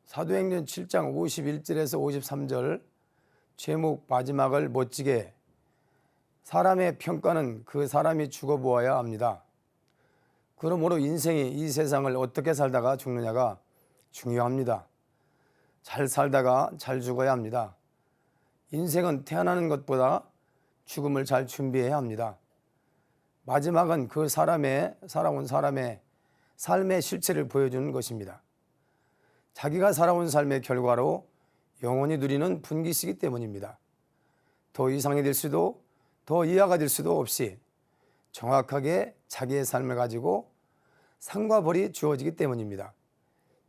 사도행전 7장 51절에서 53절 제목 마지막을 멋지게 사람의 평가는 그 사람이 죽어보아야 합니다. 그러므로 인생이 이 세상을 어떻게 살다가 죽느냐가 중요합니다. 잘 살다가 잘 죽어야 합니다. 인생은 태어나는 것보다 죽음을 잘 준비해야 합니다. 마지막은 그 살아온 사람의 삶의 실체를 보여주는 것입니다. 자기가 살아온 삶의 결과로 영원히 누리는 분기시기 때문입니다. 더 이상이 될 수도 더 이하가 될 수도 없이 정확하게 자기의 삶을 가지고 상과 벌이 주어지기 때문입니다.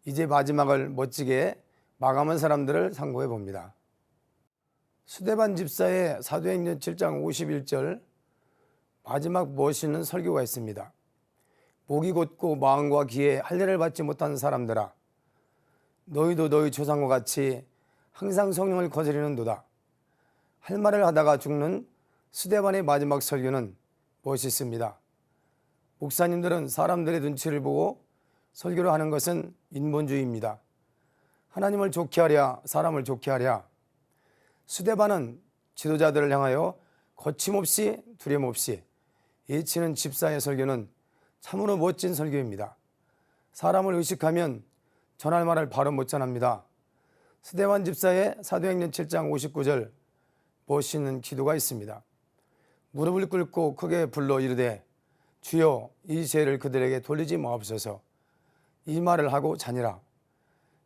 이제 마지막을 멋지게 마감한 사람들을 상고해 봅니다. 스데반 집사의 사도행전 7장 51절 마지막 멋있는 설교가 있습니다. 목이 곧고 마음과 귀에 할례를 받지 못한 사람들아, 너희도 너희 조상과 같이 항상 성령을 거스리는도다. 할 말을 하다가 죽는 스데반의 마지막 설교는 멋있습니다. 목사님들은 사람들의 눈치를 보고 설교를 하는 것은 인본주의입니다. 하나님을 좋게 하랴 사람을 좋게 하랴. 스데반은 지도자들을 향하여 거침없이 두려움없이 예치는 집사의 설교는 참으로 멋진 설교입니다. 사람을 의식하면 전할 말을 바로 못 전합니다. 스데반 집사의 사도행전 7장 59절 멋있는 기도가 있습니다. 무릎을 꿇고 크게 불러 이르되 주여 이 죄를 그들에게 돌리지 마옵소서. 이 말을 하고 자니라.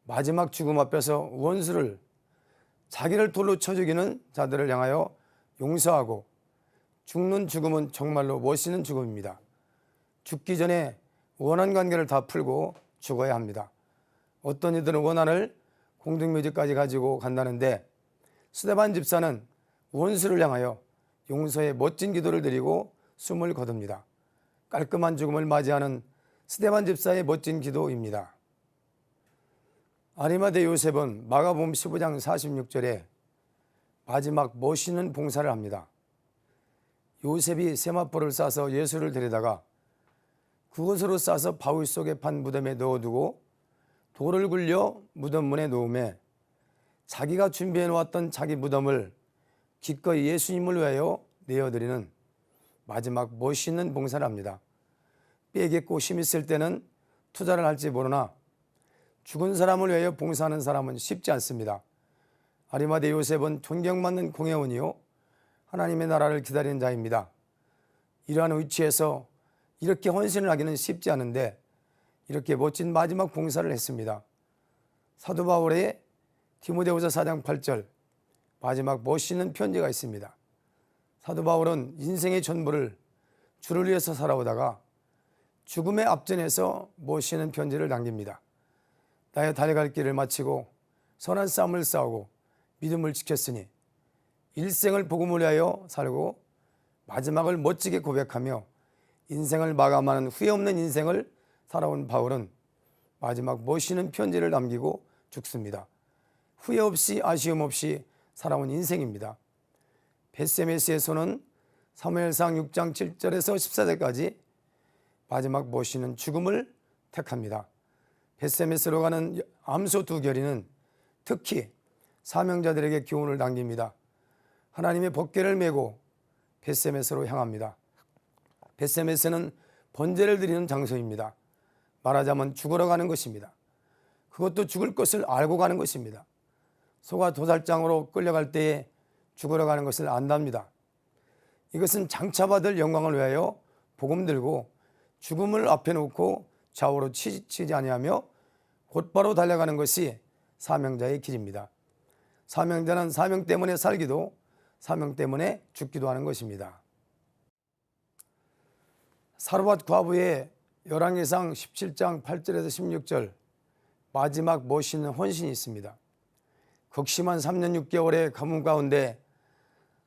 마지막 죽음 앞에서 원수를 자기를 돌로 쳐 죽이는 자들을 향하여 용서하고 죽는 죽음은 정말로 멋있는 죽음입니다. 죽기 전에 원한 관계를 다 풀고 죽어야 합니다. 어떤 이들은 원한을 공동묘지까지 가지고 간다는데 스데반 집사는 원수를 향하여 용서의 멋진 기도를 드리고 숨을 거둡니다. 깔끔한 죽음을 맞이하는 스데반 집사의 멋진 기도입니다. 아리마대 요셉은 마가복음 15장 46절에 마지막 멋있는 봉사를 합니다. 요셉이 세마포를 싸서 예수를 데려다가 그것으로 싸서 바위 속에 판 무덤에 넣어두고 돌을 굴려 무덤 문에 놓음에 자기가 준비해 놓았던 자기 무덤을 기꺼이 예수님을 위하여 내어드리는 마지막 멋있는 봉사를 합니다. 뼈겠고 힘 있을 때는 투자를 할지 모르나 죽은 사람을 위하여 봉사하는 사람은 쉽지 않습니다. 아리마대 요셉은 존경받는 공회원이요 하나님의 나라를 기다리는 자입니다. 이러한 위치에서 이렇게 헌신을 하기는 쉽지 않은데 이렇게 멋진 마지막 봉사를 했습니다. 사도 바울의 디모데후서 4장 8절 마지막 멋있는 편지가 있습니다. 사도 바울은 인생의 전부를 주를 위해서 살아오다가 죽음의 앞전에서 멋있는 편지를 남깁니다. 나의 달려갈 길을 마치고 선한 싸움을 싸우고 믿음을 지켰으니 일생을 복음을 위하여 살고 마지막을 멋지게 고백하며 인생을 마감하는 후회 없는 인생을 살아온 바울은 마지막 멋있는 편지를 남기고 죽습니다. 후회 없이 아쉬움 없이 살아온 인생입니다. 벳세메스에서는 사무엘상 6장 7절에서 14절까지 마지막 멋있는 죽음을 택합니다. 벳세메스로 가는 암소 두 결의는 특히 사명자들에게 교훈을 남깁니다. 하나님의 법궤를 메고 벳세메스로 향합니다. 벳세메스는 번제를 드리는 장소입니다. 말하자면 죽으러 가는 것입니다. 그것도 죽을 것을 알고 가는 것입니다. 소가 도살장으로 끌려갈 때에 죽으러 가는 것을 안답니다. 이것은 장차받을 영광을 위하여 복음 들고 죽음을 앞에 놓고 좌우로 치지 아니하며 곧바로 달려가는 것이 사명자의 길입니다. 사명자는 사명 때문에 살기도 사명 때문에 죽기도 하는 것입니다. 사르밧 과부의 열왕기상 17장 8절에서 16절 마지막 멋있는 헌신이 있습니다. 극심한 3년 6개월의 가뭄 가운데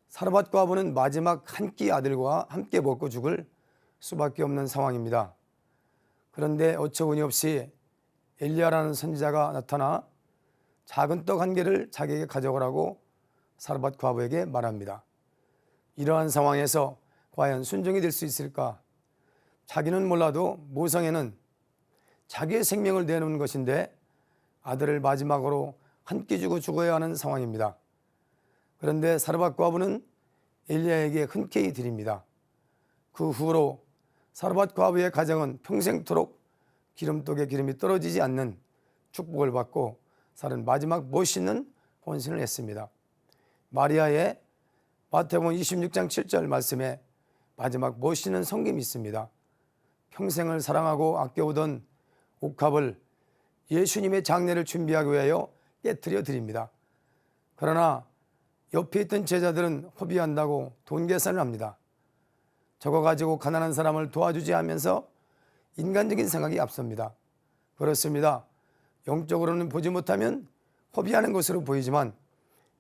사르밧 과부는 마지막 한 끼 아들과 함께 먹고 죽을 수밖에 없는 상황입니다. 그런데 어처구니 없이 엘리야라는 선지자가 나타나 작은 떡 한 개를 자기에게 가져오라고 사르밧 과부에게 말합니다. 이러한 상황에서 과연 순종이 될 수 있을까? 자기는 몰라도 모성애는 자기의 생명을 내놓는 것인데 아들을 마지막으로 한 끼 주고 죽어야 하는 상황입니다. 그런데 사르밧 과부는 엘리야에게 흔쾌히 드립니다. 그 후로 사르밧 과부의 가정은 평생토록 기름독에 기름이 떨어지지 않는 축복을 받고 사는 마지막 멋있는 혼신을 했습니다. 마리아의 마태복음 26장 7절 말씀에 마지막 멋있는 섬김이 있습니다. 평생을 사랑하고 아껴오던 옥합을 예수님의 장례를 준비하기 위하여 깨뜨려 드립니다. 그러나 옆에 있던 제자들은 허비한다고 돈 계산을 합니다. 저거 가지고 가난한 사람을 도와주지 하면서 인간적인 생각이 앞섭니다. 그렇습니다. 영적으로는 보지 못하면 허비하는 것으로 보이지만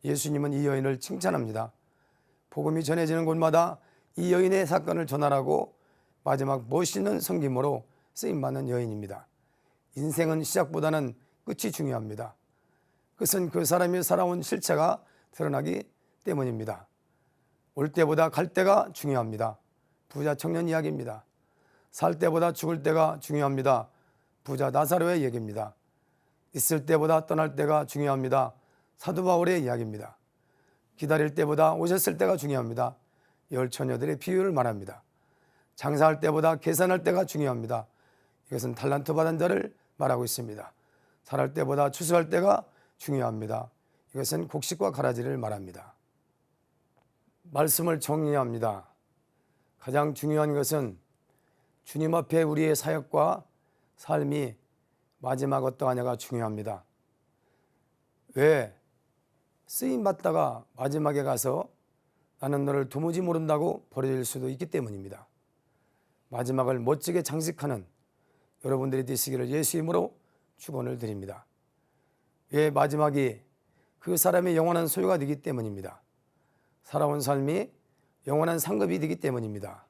예수님은 이 여인을 칭찬합니다. 복음이 전해지는 곳마다 이 여인의 사건을 전하라고 마지막 멋있는 섬김으로 쓰임받는 여인입니다. 인생은 시작보다는 끝이 중요합니다. 그것은 그 사람이 살아온 실체가 드러나기 때문입니다. 올 때보다 갈 때가 중요합니다. 부자 청년 이야기입니다. 살 때보다 죽을 때가 중요합니다. 부자 나사로의 얘기입니다. 있을 때보다 떠날 때가 중요합니다. 사도 바울의 이야기입니다. 기다릴 때보다 오셨을 때가 중요합니다. 열 처녀들의 비유를 말합니다. 장사할 때보다 계산할 때가 중요합니다. 이것은 달란트 받은 자를 말하고 있습니다. 살할 때보다 추수할 때가 중요합니다. 이것은 곡식과 가라지를 말합니다. 말씀을 정리합니다. 가장 중요한 것은 주님 앞에 우리의 사역과 삶이 마지막 어떠하냐가 중요합니다. 왜? 쓰임받다가 마지막에 가서 나는 너를 도무지 모른다고 버려질 수도 있기 때문입니다. 마지막을 멋지게 장식하는 여러분들이 되시기를 예수 이름으로 축원을 드립니다. 왜? 마지막이 그 사람의 영원한 소유가 되기 때문입니다. 살아온 삶이 영원한 상급이 되기 때문입니다.